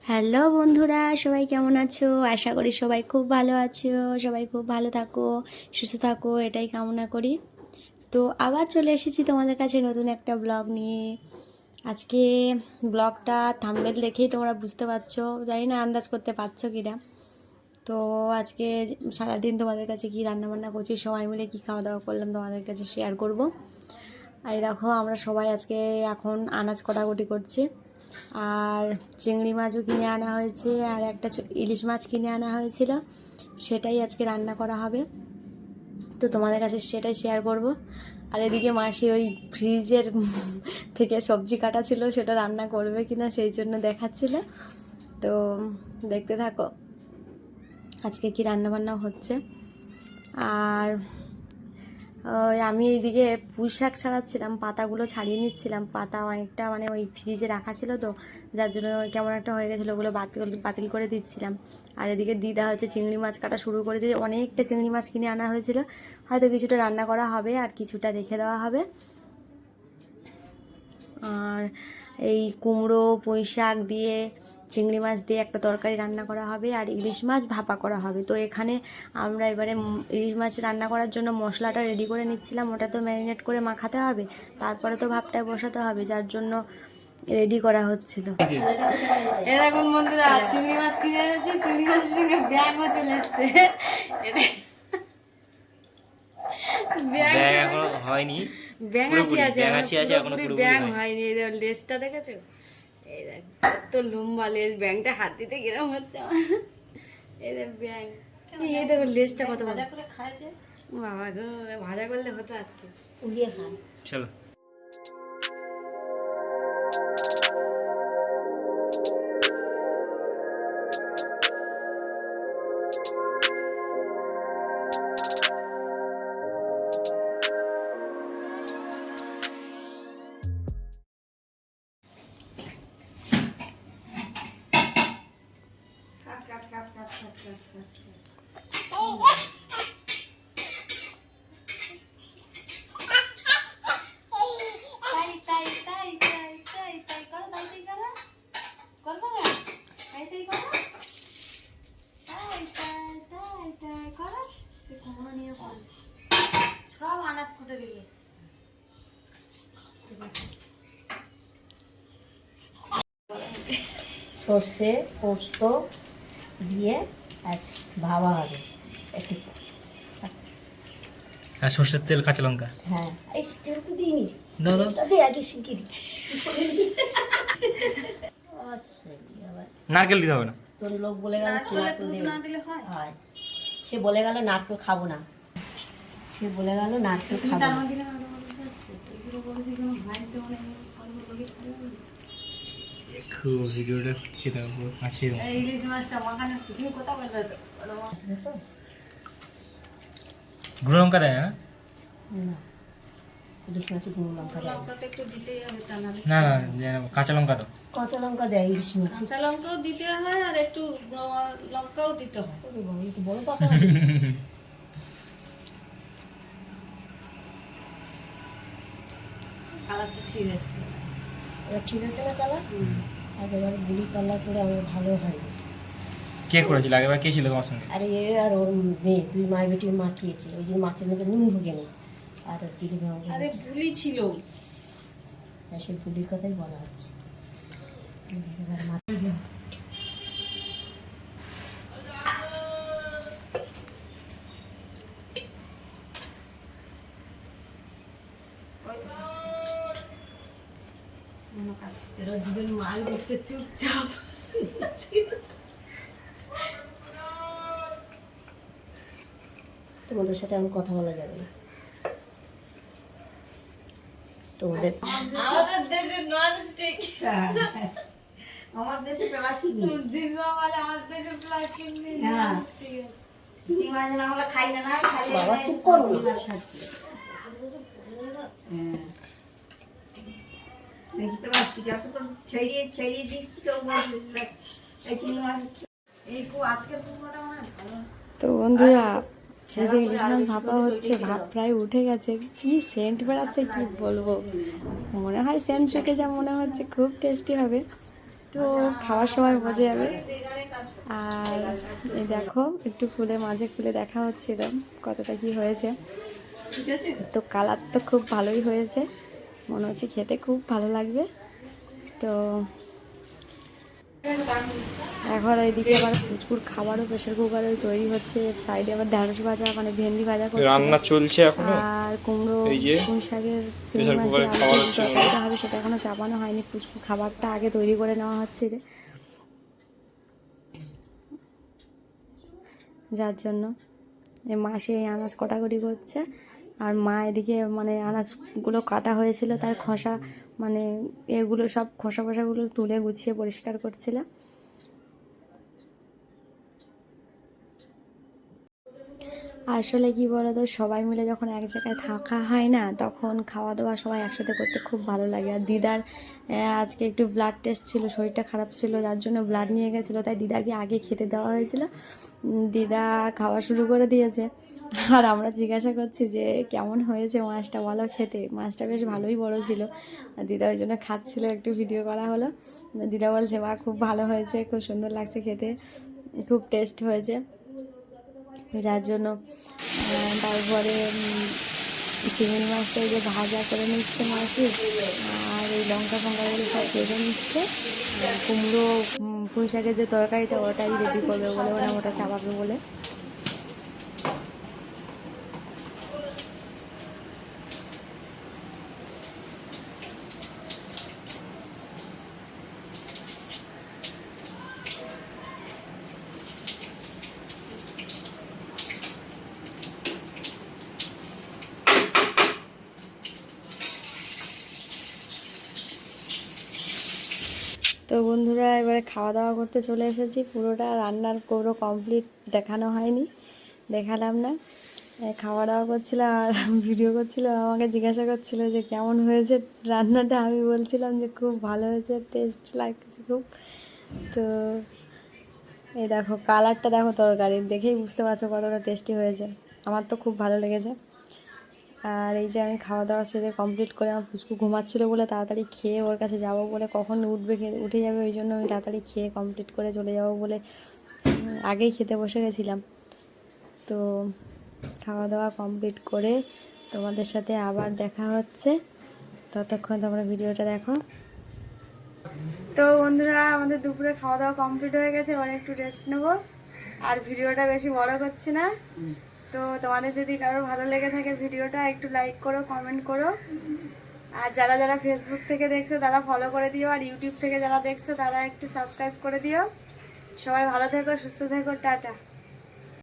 Hello বন্ধুরা, সবাই কেমন আছো? আশা করি সবাই খুব ভালো আছো। সবাই খুব ভালো থাকো, সুস্থ থাকো, এটাই কামনা করি। তো আবার চলে এসেছি তোমাদের কাছে নতুন একটা ব্লগ নিয়ে। আজকে ব্লগটা থাম্বনেল দেখেই তোমরা বুঝতে পারছো, জানি না আন্দাজ করতে পারছো কি না। তো আজকে সারাদিন তোমাদের কাছে কি রান্নাবান্না করছি, সবাই মিলে কি খাওয়া দাওয়া করলাম তোমাদের কাছে শেয়ার করব। আর এই দেখো আমরা সবাই আজকে এখন আনাজ কাটাকুটি করছি। আর চিংড়ি মাছও কিনে আনা হয়েছে, আর একটা ইলিশ মাছ কিনে আনা হয়েছিল, সেটাই আজকে রান্না করা হবে। তো তোমাদের কাছে সেটাই শেয়ার করব। আর এদিকে মাসি ওই ফ্রিজের থেকে সবজি কাটা ছিল, সেটা রান্না করবে কিনা সেই জন্য দেখাচ্ছিল। তো দেখতে থাকো আজকে কি রান্না বান্না হচ্ছে। আর আমি এইদিকে পুঁই শাক ছাড়াচ্ছিলাম, পাতাগুলো ছাড়িয়ে নিচ্ছিলাম। পাতা অনেকটা মানে ওই ফ্রিজে রাখা ছিল, তো যার জন্য কেমন একটা হয়ে গেছিলো, ওগুলো বাতিল করে দিচ্ছিলাম। আর এদিকে দিদা হচ্ছে চিংড়ি মাছ কাটা শুরু করে দিয়ে, অনেকটা চিংড়ি মাছ কিনে আনা হয়েছিল, হয়তো কিছুটা রান্না করা হবে আর কিছুটা রেখে দেওয়া হবে। আর এই কুমড়ো পুঁই শাক দিয়ে চিংড়ি মাছ দিয়ে একটা তরকারি রান্না করা হবে, আর ইলিশ মাছ ভাপা করা হবে। তো এখানে আমরা এবারে ইলিশ মাছ রান্না করার জন্য মশলাটা রেডি করে নিচ্ছিলাম। ওটা তো ম্যারিনেট করে মাখাতে হবে, তারপরে তো ভাপটায় বসাতে হবে, যার জন্য রেডি করা হচ্ছিল। এরকম বন্ধুরা চিংড়ি মাছ কিনে এনেছি, চিংড়ি মাছের সঙ্গে ব্যাগও চলে এসছে। ব্যাগ এখনো হয়নি, ব্যাঙাচি আছে, এখনো পুরোপুরি ব্যাং হয়নি। হয়নি। এই দেখো লেজটা দেখেছো, এই দেখ কত লম্বা লেজ, ব্যাংটা হাত দিতে কিরম হচ্ছে আমার। এই দেখ ব্যাং, এই দেখো লেজটা কত ভাজা করে খায় যে, বাবা গো, ভাজা করলে হতো আজকে, উড়িয়ে খায়। চলো কাট কাট কাট কাট কাট কাট কাট। তাই তাই তাই তাই তাই তাই করো, তাই তাই করো, করবো না, তাই তাই করো, তাই তাই তাই তাই করো। সে কুমড়ো নিয়ে করো, সব আনাজ কুটে দিলে। সর্ষে পোস্ত দিয়ে আজ ভাবা হবে একটু। আর সর্ষের তেল, কাঁচা লঙ্কা। হ্যাঁ, এই তেল তো দিইনি, দাও দাও। তেলটা দিয়ে আগে শিগগিরি আবার নারকেল দিতে হবে না। তোর লোক বলে গেল না দিলে হয়। সে বলে গেল নারকেল খাবো না, সে বলে গেল নারকেল খাবো না। খুব ভিডিওটা হচ্ছে তারপর আছে ইলিশ মাছটা মাখানো হচ্ছে, তুমি কোথাও বলবে তো গুঁড়ো লঙ্কা দেয় না? না, ইলিশ মাছে গুঁড়ো লঙ্কা দেয় না। লঙ্কাটা একটু দিতেই হবে, তা নাহলে না না, কাঁচা লঙ্কা দাও। কাঁচা লঙ্কা দেয় ইলিশ মাছে। কাঁচা লঙ্কাও দিতে হয় আর একটু লঙ্কাও দিতে হয়। ওরে বাবা, এই তো বড় পাকা। কালারটা ঠিক আছে, এবার ঠিক আছে না কালার? একেবারে বুড়ি কালার করে আমার ভালো হয়নি। কে করেছিল আগেবার? কে ছিল তোমার সঙ্গে? আরে এ আর ওর মেয়ে, দুই মায়ের বেটির মাখিয়েছে, ওই যে মাছের মধ্যে নুন ঢুকে নেই, আর ওর দিদি আরে বুলি ছিল। সেই পুলির কথাই বলা হচ্ছে। এবার এরা দুজন মাল দিচ্ছে চুপচাপ। তোমাদের সাথে আমি কথা বলা যাবে না, তোমাদের আমাদের দেশে নন স্টিক, আমার দেশে প্লাস্টিক দিদা বলে আমার দেশে প্লাস্টিক নেই, নন স্টিক। আমরা খাই না, না বাবা চুপ করো না। প্লাস্টিক আছে তো ছড়িয়ে ছড়িয়ে দিচ্ছি তো এই চিনি মাছ। এই আজকের কুমড়োটা মনে ভালো। তো বন্ধুরা, এই যে ইলিশ মাছ ভাপা হচ্ছে, ভাত প্রায় উঠে গেছে, কি সেন্ট বেড়াচ্ছে কি বলবো। মনে হয় সেন্ট শুকে যা মনে হচ্ছে খুব টেস্টি হবে। তো খাওয়ার সময় বোঝা যাবে। আর এই দেখো একটু খুলে মাঝে খুলে দেখা হচ্ছিল কতটা কি হয়েছে। তো কালার তো খুব ভালোই হয়েছে, মনে হচ্ছে খেতে খুব ভালো লাগবে। তো এখন এইদিকে আবার পুচকুর খাবারও প্রেশার কুকারে তৈরি হচ্ছে, সাইডে আবার ঢেঁড়স ভাজা মানে ভেন্ডি ভাজা করছে, রান্না চলছে এখনো। আর কুমড়ো এই যে পুঁই শাকের প্রেসার কুকারে খাবার হচ্ছে তরকারিটা হবে, সেটা এখনো চাপানো হয়নি। পুচকুর খাবারটা আগে তৈরি করে নেওয়া হচ্ছে রে, যার জন্য এই মা সেই আনাজ কাটাকুটি করছে। আর মা এদিকে মানে আনাজগুলো কাটা হয়েছিল তার খোসা মানে এগুলো সব খোসাগুলো তুলে গুছিয়ে পরিষ্কার করছিল। আসলে কি বলতো, সবাই মিলে যখন এক জায়গায় থাকা হয় না, তখন খাওয়া দাওয়া সবাই একসাথে করতে খুব ভালো লাগে। আর দিদার আজকে একটু ব্লাড টেস্ট ছিল, শরীরটা খারাপ ছিল, যার জন্য ব্লাড নিয়ে গেছিলো, তাই দিদাকে আগে খেতে দেওয়া হয়েছিল। দিদা খাওয়া শুরু করে দিয়েছে, আর আমরা জিজ্ঞাসা করছি যে কেমন হয়েছে মাছটা, বলো খেতে। মাছটা বেশ ভালোই বড় ছিল, আর দিদা ওই জন্য খাচ্ছিলো, একটু ভিডিও করা হলো। দিদা বলছে মা খুব ভালো হয়েছে, খুব সুন্দর লাগছে খেতে, খুব টেস্ট হয়েছে। যার জন্য তারপরে চিংড়ি মাছটা এই যে ভাজা করে নিচ্ছে মাসি, আর এই লঙ্কা ফঙ্কাগুলো সব কেটে নিচ্ছে। কুমড়ো পুঁই শাকের যে তরকারিটা ওটাই রেডি করবে বলে, মানে ওটা চাপাবে বলে। তো বন্ধুরা এবারে খাওয়া দাওয়া করতে চলে এসেছি, পুরোটা রান্নার পুরো কমপ্লিট দেখানো হয়নি, দেখালাম না। খাওয়া দাওয়া করছিলাম আর ভিডিও করছিলাম, আমাকে জিজ্ঞাসা করছিল যে কেমন হয়েছে রান্নাটা। আমি বলছিলাম যে খুব ভালো হয়েছে, টেস্ট লাগছে খুব। তো এই দেখো কালারটা দেখো তরকারির, দেখেই বুঝতে পারছো কতটা টেস্টি হয়েছে। আমার তো খুব ভালো লেগেছে। আর এই যে আমি খাওয়া দাওয়া সেরে কমপ্লিট করে, আমার পুচকু ঘুমাচ্ছিলো বলে তাড়াতাড়ি খেয়ে ওর কাছে যাবো বলে, কখন উঠে যাবে ওই জন্য আমি তাড়াতাড়ি খেয়ে কমপ্লিট করে চলে যাবো বলে আগেই খেতে বসে গেছিলাম। তো খাওয়া দাওয়া কমপ্লিট করে তোমাদের সাথে আবার দেখা হচ্ছে, ততক্ষণ তোমরা ভিডিওটা দেখো। তো বন্ধুরা আমাদের দুপুরে খাওয়া দাওয়া কমপ্লিট হয়ে গেছে, এবার একটু রেস্ট নেবো, আর ভিডিওটা বেশি বড় করছি না। তো তোমাদের যদি কারোর ভালো লেগে থাকে ভিডিওটা, একটু লাইক করো, কমেন্ট করো, আর যারা যারা ফেসবুক থেকে দেখছো তারা ফলো করে দিও, আর ইউটিউব থেকে যারা দেখছো তারা একটু সাবস্ক্রাইব করে দিও। সবাই ভালো থেকো, সুস্থ থেকো, টাটা।